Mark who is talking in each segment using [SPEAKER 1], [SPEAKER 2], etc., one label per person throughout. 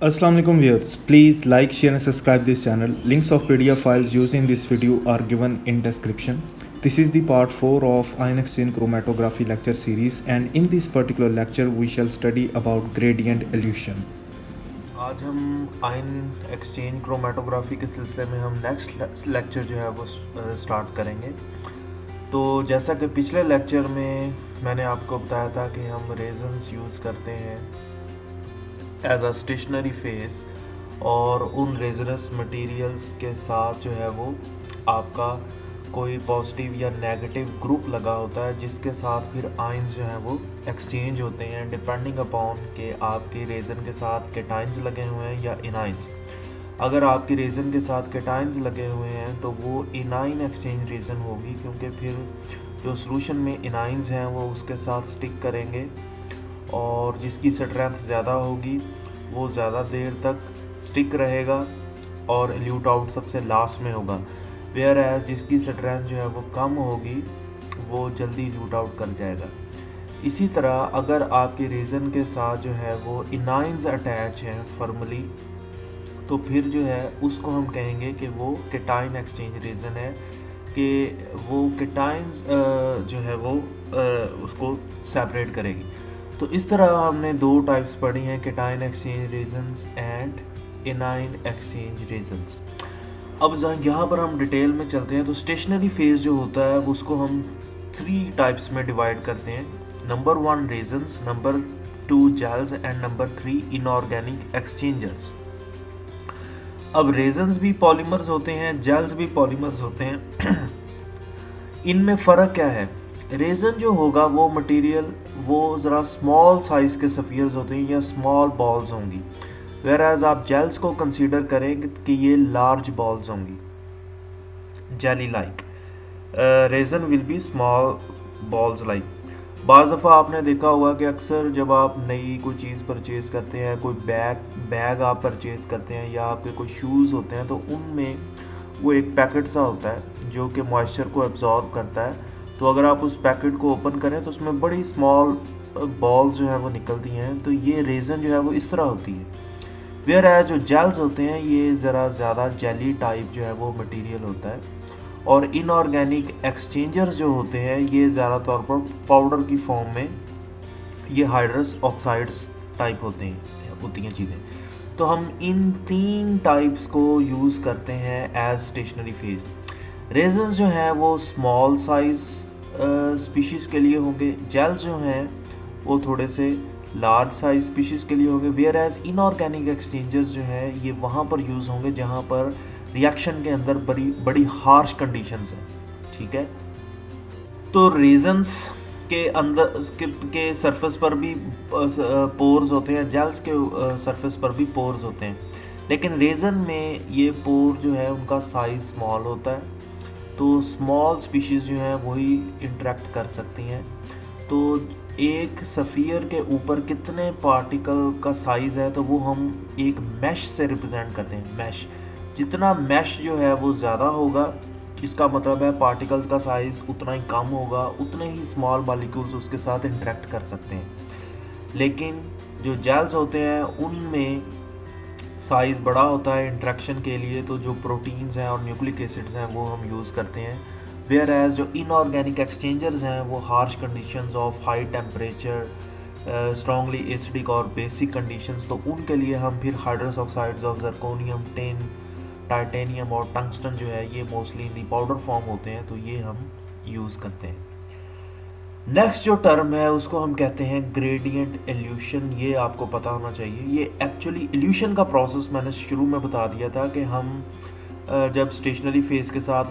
[SPEAKER 1] Assalamu alaikum viewers. Please like, share and subscribe this channel. Links of PDF files used in this video are given in description. This is the part 4 of ion exchange chromatography lecture series, and in this particular lecture we shall study about gradient elution.
[SPEAKER 2] आज हम ion exchange chromatography के सिलसिले में हम next lecture जो है वो start करेंगे। तो जैसा कि पिछले लेक्चर में मैंने आपको बताया था कि हम रेजन्स यूज़ करते हैं एज अ स्टेशनरी फेस, और उन रेजनस मटेरियल्स के साथ जो है वो आपका कोई पॉजिटिव या नेगेटिव ग्रुप लगा होता है जिसके साथ फिर आयंस जो हैं वो एक्सचेंज होते हैं डिपेंडिंग अपॉन के आपके रेजन के साथ केटाइंस लगे हुए हैं या इनाइंस। अगर आपकी रेजन के साथ केटाइंस लगे हुए हैं तो वो इनाइन एक्सचेंज रीजन होगी, क्योंकि फिर जो सोल्यूशन में इनाइंस हैं वो उसके साथ स्टिक करेंगे और जिसकी स्ट्रेंथ ज़्यादा होगी वो ज़्यादा देर तक स्टिक रहेगा और एल्यूट आउट सबसे लास्ट में होगा। वेयर एज जिसकी स्ट्रेंथ जो है वो कम होगी वो जल्दी एल्यूट आउट कर जाएगा। इसी तरह अगर आपके रीजन के साथ जो है वो इनाइंस अटैच हैं फॉर्मली, तो फिर जो है उसको हम कहेंगे कि वो केटाइन एक्सचेंज रीजन है, कि वो केटाइंस जो है वो उसको सेपरेट करेगी। तो इस तरह हमने दो टाइप्स पढ़ी हैं, cation exchange resins and anion exchange resins. अब यहाँ पर हम डिटेल में चलते हैं। तो स्टेशनरी फेज जो होता है उसको हम 3 टाइप्स में डिवाइड करते हैं। Number 1 resins, number 2 gels and number 3 inorganic exchangers. अब रेजन्स भी पॉलीमर्स होते हैं, जेल्स भी पॉलीमर्स होते हैं। इनमें फ़र्क क्या है? रेजन जो होगा वो मटेरियल वो ज़रा स्मॉल साइज़ के सफ़ियर्स होते हैं या स्मॉल बॉल्स होंगी, वेयर एज आप जेल्स को कंसीडर करें कि ये लार्ज बॉल्स होंगी, jelly like. Resin will be small balls like. बाज़ दफ़ा आपने देखा होगा कि अक्सर जब आप नई कोई चीज़ परचेज़ करते हैं, कोई बैग आप परचेज़ करते हैं या आपके कोई शूज़ होते हैं, तो उनमें वो एक पैकेट सा होता है जो कि मॉइस्चर को एब्जॉर्ब करता है। तो अगर आप उस पैकेट को ओपन करें तो उसमें बड़ी स्मॉल बॉल्स जो है वो निकलती हैं। तो ये रेजन जो है वो इस तरह होती है। वेयर एज जो जेल्स होते हैं ये ज़रा ज़्यादा जेली टाइप जो है वो मटेरियल होता है, और इनऑर्गेनिक एक्सचेंजर्स जो होते हैं ये ज़्यादा तौर पर पाउडर की फॉर्म में ये हाइड्रस ऑक्साइड्स टाइप होती हैं चीज़ें। तो हम इन 3 टाइप्स को यूज़ करते हैं एज स्टेशनरी फेज। रेजन्स जो हैं वो स्मॉल साइज़ स्पीशीज़ के लिए होंगे, जेल्स जो हैं वो थोड़े से लार्ज साइज स्पीशीज़ के लिए होंगे, वेयर एज इनऑर्गेनिक एक्सचेंजर्स जो है ये वहाँ पर यूज़ होंगे जहाँ पर रिएक्शन के अंदर बड़ी हार्श कंडीशंस हैं। ठीक है, तो रेजन्स के अंदर के सरफेस पर भी पोर्स होते हैं, जेल्स के सरफेस पर भी पोर्स होते हैं, लेकिन रेजन में ये पोर जो है उनका साइज़ स्मॉल होता है। तो स्मॉल स्पीशीज़ जो हैं वही इंटरेक्ट कर सकती हैं। तो एक सफ़ियर के ऊपर कितने पार्टिकल का साइज़ है तो वो हम एक मैश से रिप्रेजेंट करते हैं। मैश, जितना मैश जो है वो ज़्यादा होगा इसका मतलब है पार्टिकल्स का साइज़ उतना ही कम होगा, उतने ही स्मॉल मॉलिक्यूल्स उसके साथ इंटरेक्ट कर सकते हैं। लेकिन जो जेल्स होते हैं उनमें साइज़ बड़ा होता है इंट्रैक्शन के लिए, तो जो प्रोटीन्स हैं और न्यूक्लिक एसिड्स हैं वो हम यूज़ करते हैं। वेयर एज जो इनऑर्गेनिक एक्सचेंजर्स हैं वो harsh conditions of high temperature, strongly acidic और बेसिक कंडीशंस, तो उनके लिए हम फिर hydrous oxides of zirconium, tin, titanium और टंगस्टन जो है ये mostly in the powder form होते हैं, तो ये हम यूज़ करते हैं। नेक्स्ट जो टर्म है उसको हम कहते हैं ग्रेडियंट एल्यूशन। ये आपको पता होना चाहिए। ये एक्चुअली एल्यूशन का प्रोसेस मैंने शुरू में बता दिया था कि हम जब स्टेशनरी फेज के साथ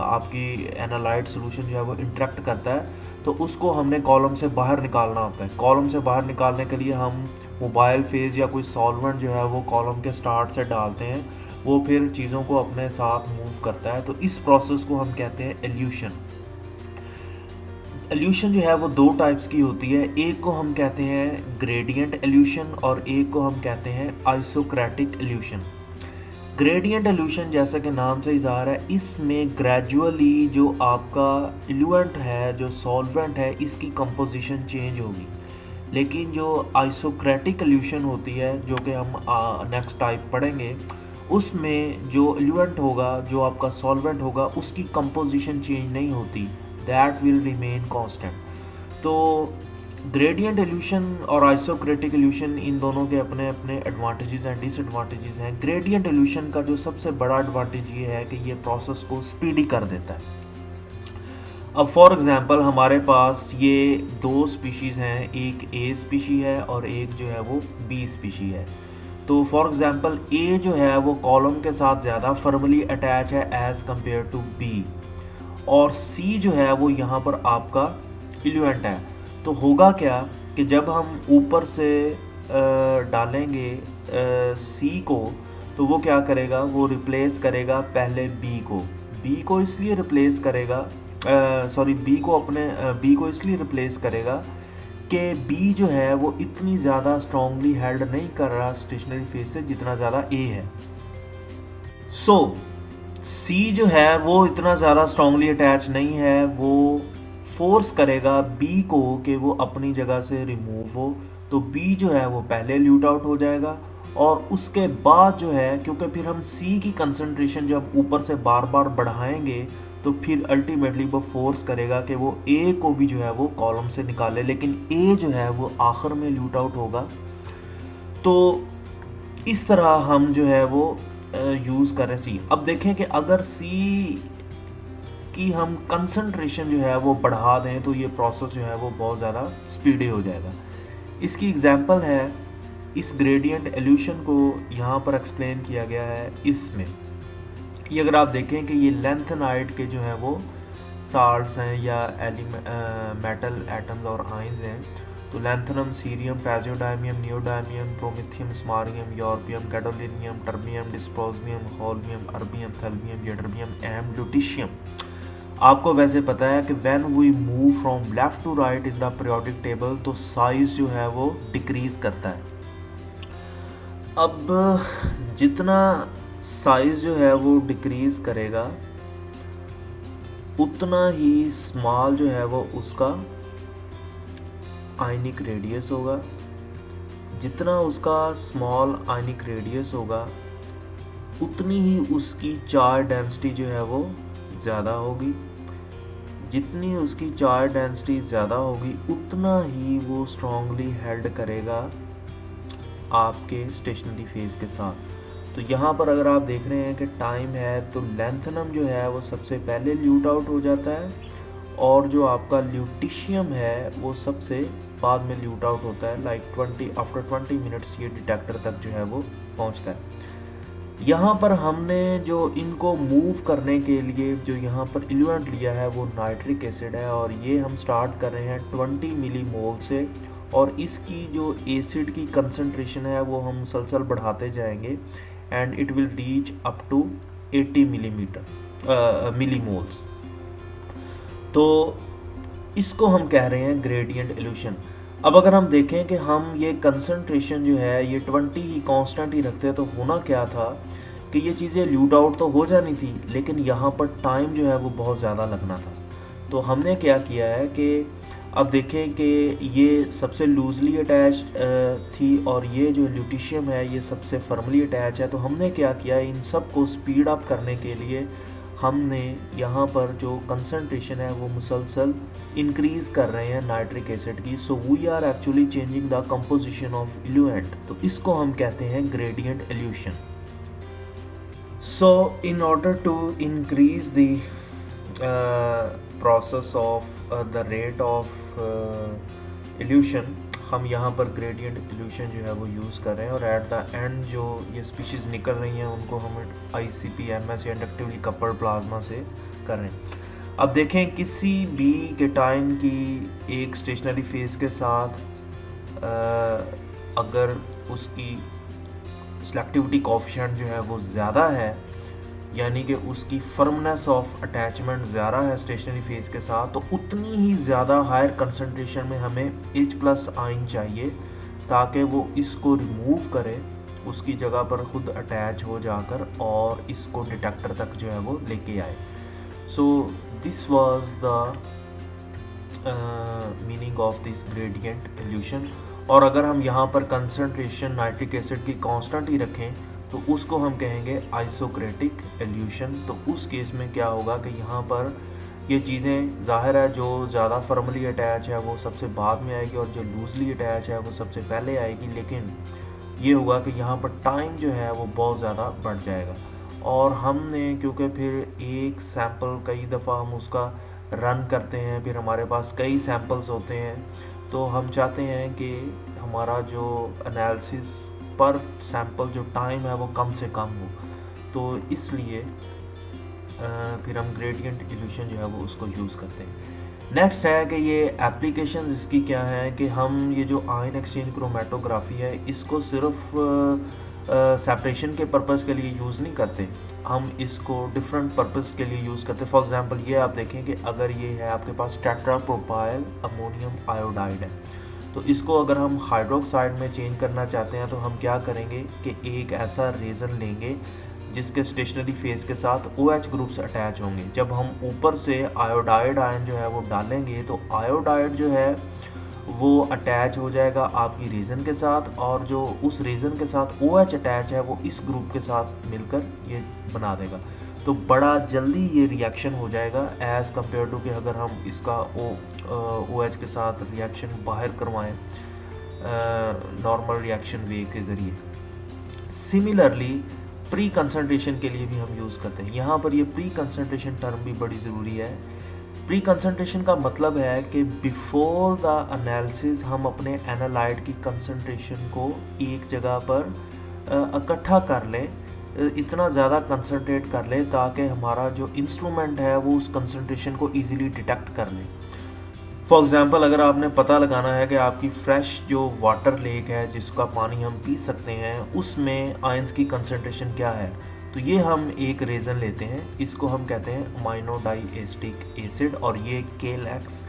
[SPEAKER 2] आपकी एनालाइट सोल्यूशन जो है वो इंटरेक्ट करता है तो उसको हमने कॉलम से बाहर निकालना होता है। कॉलम से बाहर निकालने के लिए हम मोबाइल फेज या कोई सॉल्वेंट जो है वो कॉलम के स्टार्ट से डालते हैं, वो फिर चीज़ों को अपने साथ मूव करता है। तो इस प्रोसेस को हम कहते हैं एल्यूशन। एल्यूशन जो है वो 2 टाइप्स की होती है। एक को हम कहते हैं ग्रेडियंट एल्यूशन और एक को हम कहते हैं आइसोक्रेटिक एल्यूशन। ग्रेडियंट एल्यूशन जैसा कि नाम से इज़ार है, इसमें ग्रेजुअली जो आपका एल्यूएंट है, जो सॉल्वेंट है, इसकी कंपोजिशन चेंज होगी। लेकिन जो आइसोक्रेटिक इल्यूशन होती है, जो कि हम नेक्स्ट टाइप पढ़ेंगे, उसमें जो इल्यूएंट होगा, जो आपका सॉल्वेंट होगा, उसकी कंपोजिशन चेंज नहीं होती, दैट विल रिमेन कांस्टेंट। तो ग्रेडियंट इल्यूशन और आइसोक्रेटिक इल्यूशन, इन दोनों के अपने अपने एडवांटेजेस एंड डिसएडवांटेजेस हैं। ग्रेडियंट इल्यूशन का जो सबसे बड़ा एडवांटेज ये है कि ये प्रोसेस को स्पीडी कर देता है। अब फॉर एग्जांपल हमारे पास ये दो स्पीशीज़ हैं, एक ए स्पीशी है और एक जो है वो बी स्पीशी है। तो फॉर एग्जांपल ए जो है वो कॉलम के साथ ज़्यादा फर्मली अटैच है एज़ कंपेयर टू बी, और सी जो है वो यहाँ पर आपका इल्यूएंट है। तो होगा क्या कि जब हम ऊपर से डालेंगे सी को, तो वो क्या करेगा, वो रिप्लेस करेगा पहले बी को। बी को इसलिए रिप्लेस करेगा, बी को इसलिए रिप्लेस करेगा कि बी जो है वो इतनी ज़्यादा स्ट्रांगली हेल्ड नहीं कर रहा स्टेशनरी फेज से जितना ज़्यादा ए है। सो सी जो है वो इतना ज़्यादा स्ट्रांगली अटैच नहीं है, वो फोर्स करेगा बी को कि वो अपनी जगह से रिमूव हो। तो बी जो है वो पहले ल्यूट आउट हो जाएगा, और उसके बाद जो है, क्योंकि फिर हम सी की कंसंट्रेशन जब ऊपर से बार बार बढ़ाएंगे, तो फिर अल्टीमेटली वो फोर्स करेगा कि वो ए को भी जो है वो कॉलम से निकाले, लेकिन ए जो है वो आखिर में ल्यूट आउट होगा। तो इस तरह हम जो है वो यूज़ करें सी। अब देखें कि अगर सी की हम कंसंट्रेशन जो है वो बढ़ा दें, तो ये प्रोसेस जो है वो बहुत ज़्यादा स्पीडी हो जाएगा। इसकी एग्जांपल है, इस ग्रेडियंट इल्यूशन को यहाँ पर एक्सप्लेन किया गया है इसमें। ये अगर आप देखें कि ये लैंथेनाइड के जो है वो साल्ट्स हैं या मेटल एटम्स और आयंस हैं। तो lanthanum, cerium, praseodymium, neodymium, promethium, samarium, europium, gadolinium, terbium, dysprosium, holmium, erbium, thulium, ytterbium and lutetium. आपको वैसे पता है कि when we move from left to right in the periodic table, तो साइज जो है वो डिक्रीज करता है। अब जितना साइज जो है वो डिक्रीज करेगा, उतना ही स्मॉल जो है वो उसका आयनिक रेडियस होगा। जितना उसका स्मॉल आयनिक रेडियस होगा, उतनी ही उसकी चार्ज डेंसिटी जो है वो ज़्यादा होगी। जितनी उसकी चार्ज डेंसिटी ज़्यादा होगी, उतना ही वो स्ट्रांगली हेल्ड करेगा आपके स्टेशनरी फेज के साथ। तो यहाँ पर अगर आप देख रहे हैं कि टाइम है, तो लैंथेनम जो है वो सबसे पहले ल्यूट आउट हो जाता है, और जो आपका ल्यूटिशियम है वो सबसे बाद में ल्यूट आउट होता है। लाइक आफ्टर 20 मिनट्स ये डिटेक्टर तक जो है वो पहुँचता है। यहाँ पर हमने जो इनको मूव करने के लिए जो यहाँ पर इल्यूएंट लिया है वो नाइट्रिक एसिड है, और ये हम स्टार्ट कर रहे हैं 20 मिलीमोल से, और इसकी जो एसिड की कंसंट्रेशन है वो हम मुसलसल बढ़ाते जाएंगे and it will reach up to 80 millimoles. तो इसको हम कह रहे हैं ग्रेडियंट इल्यूशन। अब अगर हम देखें कि हम ये कंसंट्रेशन जो है ये 20 ही कांस्टेंट ही रखते, तो होना क्या था कि ये चीज़ें ल्यूट आउट तो हो जानी थी, लेकिन यहाँ पर टाइम जो है वो बहुत ज़्यादा लगना था। तो हमने क्या किया है कि अब देखें कि ये सबसे लूजली अटैच थी, और ये जो ल्यूटिशियम है ये सबसे फर्मली अटैच है। तो हमने क्या किया, इन सब को स्पीड अप करने के लिए हमने यहाँ पर जो कंसंट्रेशन है वो मुसलसल इंक्रीज़ कर रहे हैं नाइट्रिक एसिड की। So we are actually changing the composition of eluent. तो इसको हम कहते हैं gradient elution. So in order to increase the process of the rate of elution, हम यहाँ पर ग्रेडियंट इल्यूशन जो है वो यूज़ कर रहे हैं, और एट द एंड जो ये स्पीशीज़ निकल रही हैं उनको हम ICP-MS इंडक्टिवली कपल्ड प्लाज्मा से कर रहे हैं। अब देखें, किसी भी केटाइन की एक स्टेशनरी फेज के साथ अगर उसकी सिलेक्टिविटी कोएफिशिएंट जो है वो ज़्यादा है, यानी कि उसकी फर्मनेस ऑफ अटैचमेंट ज़्यादा है स्टेशनरी फेज के साथ, तो उतनी ही ज़्यादा हायर कंसंट्रेशन में हमें H+ आयन चाहिए, ताकि वो इसको रिमूव करे, उसकी जगह पर खुद अटैच हो जाकर और इसको डिटेक्टर तक जो है वो लेके आए। So this was the meaning of this gradient evolution. और अगर हम यहाँ पर कंसंट्रेशन नाइट्रिक एसिड की कांस्टेंट ही रखें तो उसको हम कहेंगे आइसोक्रेटिक इल्यूशन। तो उस केस में क्या होगा कि यहाँ पर ये चीज़ें ज़ाहिर है जो ज़्यादा फर्मली अटैच है वो सबसे बाद में आएगी और जो लूजली अटैच है वो सबसे पहले आएगी, लेकिन ये होगा कि यहाँ पर टाइम जो है वो बहुत ज़्यादा बढ़ जाएगा। और हमने क्योंकि फिर एक सैंपल कई दफ़ा हम उसका रन करते हैं, फिर हमारे पास कई सैंपल्स होते हैं, तो हम चाहते हैं कि हमारा जो एनालिसिस पर सैंपल जो टाइम है वो कम से कम हो, तो इसलिए फिर हम ग्रेडियंट इल्यूशन जो है वो उसको यूज़ करते हैं। नेक्स्ट है कि ये एप्लीकेशन इसकी क्या है कि हम ये जो आयन एक्सचेंज क्रोमेटोग्राफी है इसको सिर्फ सेपरेशन के पर्पस के लिए यूज़ नहीं करते, हम इसको डिफरेंट पर्पस के लिए यूज़ करते हैं। फॉर एग्जांपल ये आप देखें कि अगर ये है आपके पास टेट्रा प्रोपाइल अमोनियम आयोडाइड है, तो इसको अगर हम हाइड्रोक्साइड में चेंज करना चाहते हैं तो हम क्या करेंगे कि एक ऐसा रेजन लेंगे जिसके स्टेशनरी फेज के साथ OH ग्रुप्स अटैच होंगे। जब हम ऊपर से आयोडाइड आयन जो है वो डालेंगे तो आयोडाइड जो है वो अटैच हो जाएगा आपकी रेजन के साथ, और जो उस रेजन के साथ OH अटैच है वो इस ग्रुप के साथ मिलकर ये बना देगा। तो बड़ा जल्दी ये रिएक्शन हो जाएगा एज़ कम्पेयर टू कि अगर हम इसका OH के साथ रिएक्शन बाहर करवाएं नॉर्मल रिएक्शन वे के ज़रिए। सिमिलरली प्री कंसंट्रेशन के लिए भी हम यूज़ करते हैं। यहाँ पर ये प्री कंसंट्रेशन टर्म भी बड़ी ज़रूरी है। प्री कंसंट्रेशन का मतलब है कि बिफोर द एनालिसिस हम अपने एनालाइट की कंसंट्रेशन को एक जगह पर इकट्ठा कर लें, इतना ज़्यादा कंसंट्रेट कर लें ताकि हमारा जो इंस्ट्रूमेंट है वो उस कंसंट्रेशन को ईजिली डिटेक्ट कर ले। फॉर एग्ज़ाम्पल अगर आपने पता लगाना है कि आपकी फ्रेश जो वाटर लेक है जिसका पानी हम पी सकते हैं उसमें आयंस की कंसंट्रेशन क्या है, तो ये हम एक रेजन लेते हैं, इसको हम कहते हैं अमाइनो डाइएस्टिक एसिड, और ये केलेक्स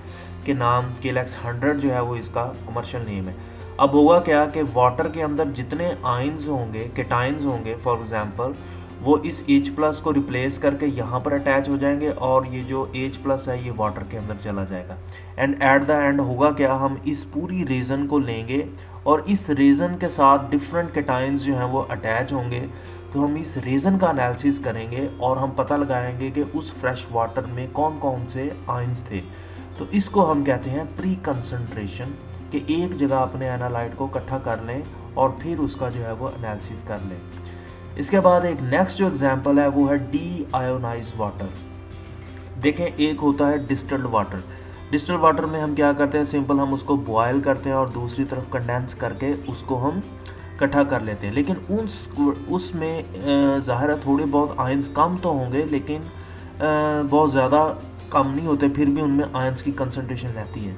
[SPEAKER 2] के नाम केलेक्स 100 जो है वो इसका कमर्शियल नेम है। अब होगा क्या कि वाटर के अंदर जितने आयंस होंगे, केटाइंस होंगे फॉर एग्ज़ाम्पल, वो इस H+ को रिप्लेस करके यहाँ पर अटैच हो जाएंगे और ये जो H+ है ये वाटर के अंदर चला जाएगा। एंड एट द एंड होगा क्या, हम इस पूरी रीजन को लेंगे और इस रीजन के साथ डिफरेंट केटाइंस जो हैं वो अटैच होंगे। तो हम इस रीजन का एनालिसिस करेंगे और हम पता लगाएंगे कि उस फ्रेश वाटर में कौन कौन से आयंस थे। तो इसको हम कहते हैं प्री कंसंट्रेशन, कि एक जगह अपने एनालाइट को इकट्ठा कर लें और फिर उसका जो है वो एनालिसिस कर लें। इसके बाद एक नेक्स्ट जो एग्जांपल है वो है डी आयोनाइज्ड वाटर। देखें, एक होता है डिस्टिल्ड वाटर। डिस्टिल्ड वाटर में हम क्या करते हैं, सिंपल हम उसको बॉयल करते हैं और दूसरी तरफ कंडेंस करके उसको हम इकट्ठा कर लेते हैं। लेकिन उसमें ज़ाहिर है थोड़े बहुत आयंस कम तो होंगे, लेकिन बहुत ज़्यादा कम नहीं होते, फिर भी उनमें आयंस की कंसंट्रेशन रहती है।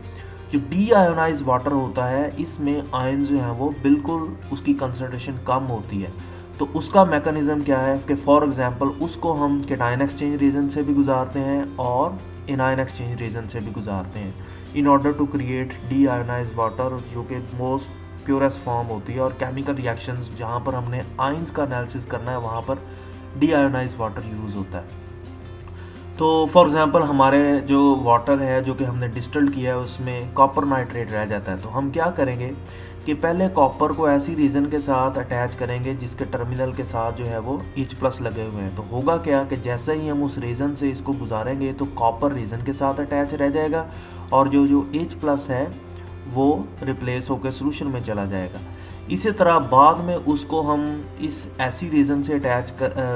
[SPEAKER 2] जो डी आयोनाइज्ड वाटर होता है इसमें आयंस जो हैं वो बिल्कुल उसकी कंसंट्रेशन कम होती है। तो उसका मैकेनिज़्म क्या है कि फॉर एग्जांपल उसको हम केटायन एक्सचेंज रीजन से भी गुजारते हैं और एनायन एक्सचेंज रीजन से भी गुजारते हैं in order to create deionized water, जो कि मोस्ट प्योरेस्ट फॉर्म होती है। और केमिकल रिएक्शंस जहाँ पर हमने आयंस का एनालिसिस करना है वहाँ पर डी आयोनाइज्ड वाटर यूज़ होता है। तो फॉर एग्जांपल हमारे जो वाटर है जो कि हमने डिस्टिल्ड किया है उसमें कॉपर नाइट्रेट रह जाता है, तो हम क्या करेंगे कि पहले कॉपर को ऐसी रीजन के साथ अटैच करेंगे जिसके टर्मिनल के साथ जो है वो H+ लगे हुए हैं। तो होगा क्या कि जैसे ही हम उस रीजन से इसको गुजारेंगे तो कॉपर रीजन के साथ अटैच रह जाएगा और जो H+ है वो रिप्लेस होकर सोल्यूशन में चला जाएगा। इसी तरह बाद में उसको हम इस ऐसी रीजन से अटैच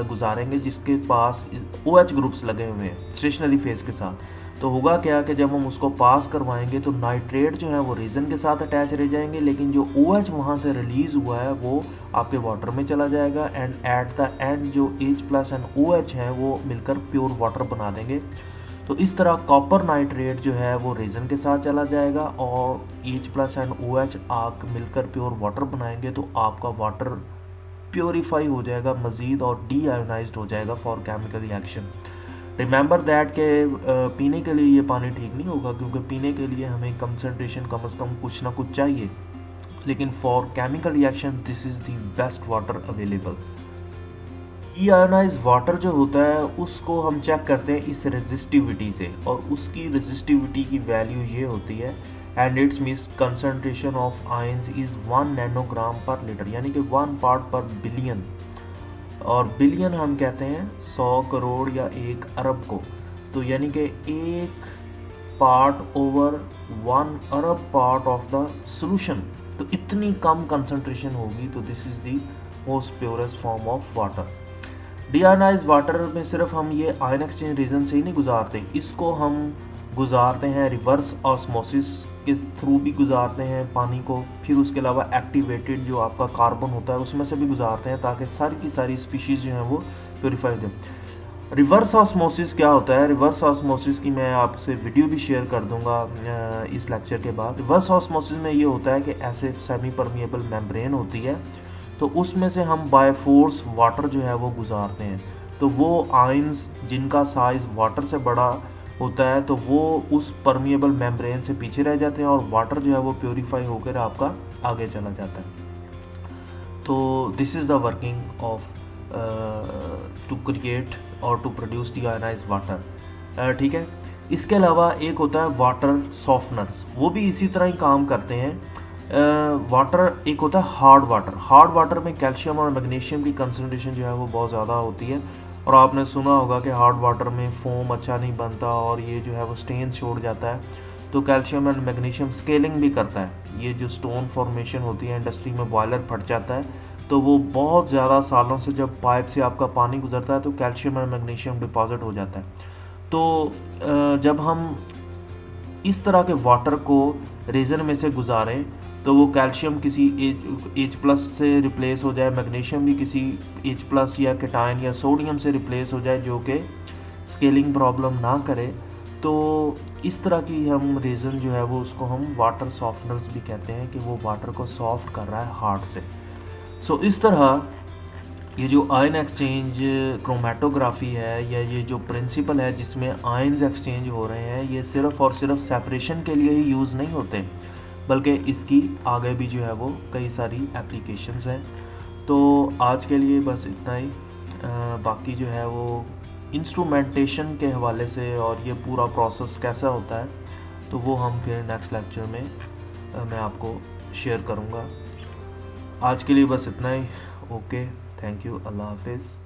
[SPEAKER 2] गुजारेंगे जिसके पास OH ग्रुप्स लगे हुए हैं स्टेशनरी फेज के साथ। तो होगा क्या कि जब हम उसको पास करवाएंगे तो नाइट्रेट जो है वो रीजन के साथ अटैच रह जाएंगे, लेकिन जो OH वहाँ से रिलीज़ हुआ है वो आपके वाटर में चला जाएगा। एंड एट द एंड जो H+ एंड OH हैं वो मिलकर प्योर वाटर बना देंगे। तो इस तरह कॉपर नाइट्रेट जो है वो रीजन के साथ चला जाएगा और H+ एंड OH आग मिलकर प्योर वाटर बनाएंगे, तो आपका वाटर प्योरीफाई हो जाएगा मज़ीद और डी आयोनाइज्ड हो जाएगा for chemical reaction. Remember that के पीने के लिए ये पानी ठीक नहीं होगा, क्योंकि पीने के लिए हमें कंसंट्रेशन कम से कम कुछ ना कुछ चाहिए, लेकिन for chemical reaction this is the best water available. Deionise water जो होता है उसको हम चेक करते हैं इस रेजिस्टिविटी से, और उसकी रेजिस्टिविटी की वैल्यू ये होती है, and it's means concentration of ions is 1 nanogram पर लीटर, यानी कि 1 पार्ट पर बिलियन, और बिलियन हम कहते हैं 100 करोड़ या 1 अरब को, तो यानी कि 1 part over 1 Arab part of the solution, तो इतनी कम कंसंट्रेशन होगी, तो this is the most purest form of water. Deionised water में सिर्फ हम ये आयन एक्सचेंज रीजन से ही नहीं गुजारते, इसको हम गुजारते हैं रिवर्स ऑस्मोसिस के थ्रू भी गुजारते हैं पानी को, फिर उसके अलावा एक्टिवेटेड जो आपका कार्बन होता है उसमें से भी गुजारते हैं, ताकि सारी की सारी स्पीशीज़ जो हैं वो प्योरीफाई हो। रिवर्स ऑस्मोसिस क्या होता है? रिवर्स ऑस्मोसिस की मैं आपसे वीडियो भी शेयर कर दूंगा इस लेक्चर के बाद। रिवर्स ऑस्मोसिस में ये होता है कि ऐसे सेमी परमिएबल मेम्ब्रेन होती है, तो उसमें से हम बाय फोर्स वाटर जो है वो गुजारते हैं, तो वो आयंस जिनका साइज़ वाटर से बड़ा होता है तो वो उस परमिएबल मेम्ब्रेन से पीछे रह जाते हैं, और वाटर जो है वो प्योरीफाई होकर आपका आगे चला जाता है। तो this is the working of to create और टू प्रोड्यूस डीआयोनाइज्ड वाटर। ठीक है, इसके अलावा एक होता है वाटर सॉफ्टनर्स, वो भी इसी तरह ही काम करते हैं। वाटर एक होता है हार्ड वाटर। हार्ड वाटर में कैल्शियम और मैग्नीशियम की कंसनट्रेशन जो है वो बहुत ज़्यादा होती है, और आपने सुना होगा कि हार्ड वाटर में फोम अच्छा नहीं बनता और ये जो है वो स्टेन छोड़ जाता है, तो कैल्शियम एंड मैग्नीशियम स्केलिंग भी करता है। ये जो स्टोन फॉर्मेशन होती है, इंडस्ट्री में बॉयलर फट जाता है, तो वो बहुत ज़्यादा सालों से जब पाइप से आपका पानी गुजरता है तो कैल्शियम और मैग्नीशियम डिपॉजिट हो जाता है। तो जब हम इस तरह के वाटर को रेजन में से गुजारें तो वो कैल्शियम किसी H प्लस से रिप्लेस हो जाए, मैग्नीशियम भी किसी H प्लस या केटायन या सोडियम से रिप्लेस हो जाए, जो कि स्केलिंग प्रॉब्लम ना करे, तो इस तरह की हम रेजन जो है वो उसको हम वाटर सॉफ्टनर्स भी कहते हैं, कि वो वाटर को सॉफ्ट कर रहा है हार्ड से। सो इस तरह ये जो आयन एक्सचेंज क्रोमेटोग्राफी है, या ये जो प्रिंसिपल है जिसमें आयन्स एक्सचेंज हो रहे हैं, ये सिर्फ और सिर्फ सेपरेशन के लिए ही यूज़ नहीं होते, बल्कि इसकी आगे भी जो है वो कई सारी एप्लीकेशंस हैं। तो आज के लिए बस इतना ही। बाकी जो है वो इंस्ट्रूमेंटेशन के हवाले से और ये पूरा प्रोसेस कैसा होता है, तो वो हम फिर नेक्स्ट लेक्चर में मैं आपको शेयर करूँगा। आज के लिए बस इतना ही। ओके, थैंक यू, अल्लाह हाफिज़।